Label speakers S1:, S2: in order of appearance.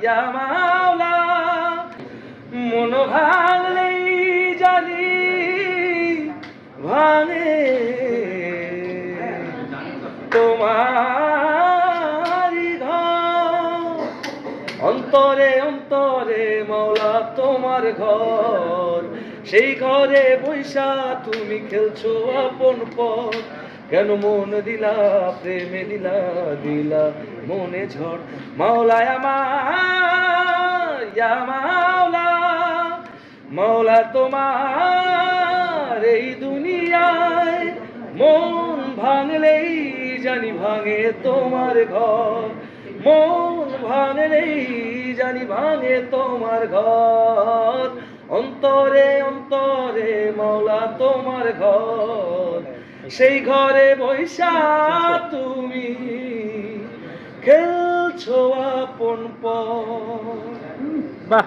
S1: ইয়া মাওলা মন ভাঙলেই জানি ভাঙে তোমারি ঘর, অন্তরে অন্তরে মাওলা তোমার ঘর, সেই ঘরে বৈশা তুমি খেলছো আপন পর, কেন মন দিলা প্রেমে দিলা দিলা মনে ঝড়। মাওলা আমার ইয়া মাওলা, মাওলা তোমার এই দুনিয়ায় মন ভাঙলেই জানি ভাঙে তোমার ঘর, মন ভাঙলেই জানি ভাঙে তোমার ঘর, অন্তরে অন্তরে মাওলা তোমার ঘর, সেই ঘরে বৈশা তুমি খেলছো আপন পর। বাহ।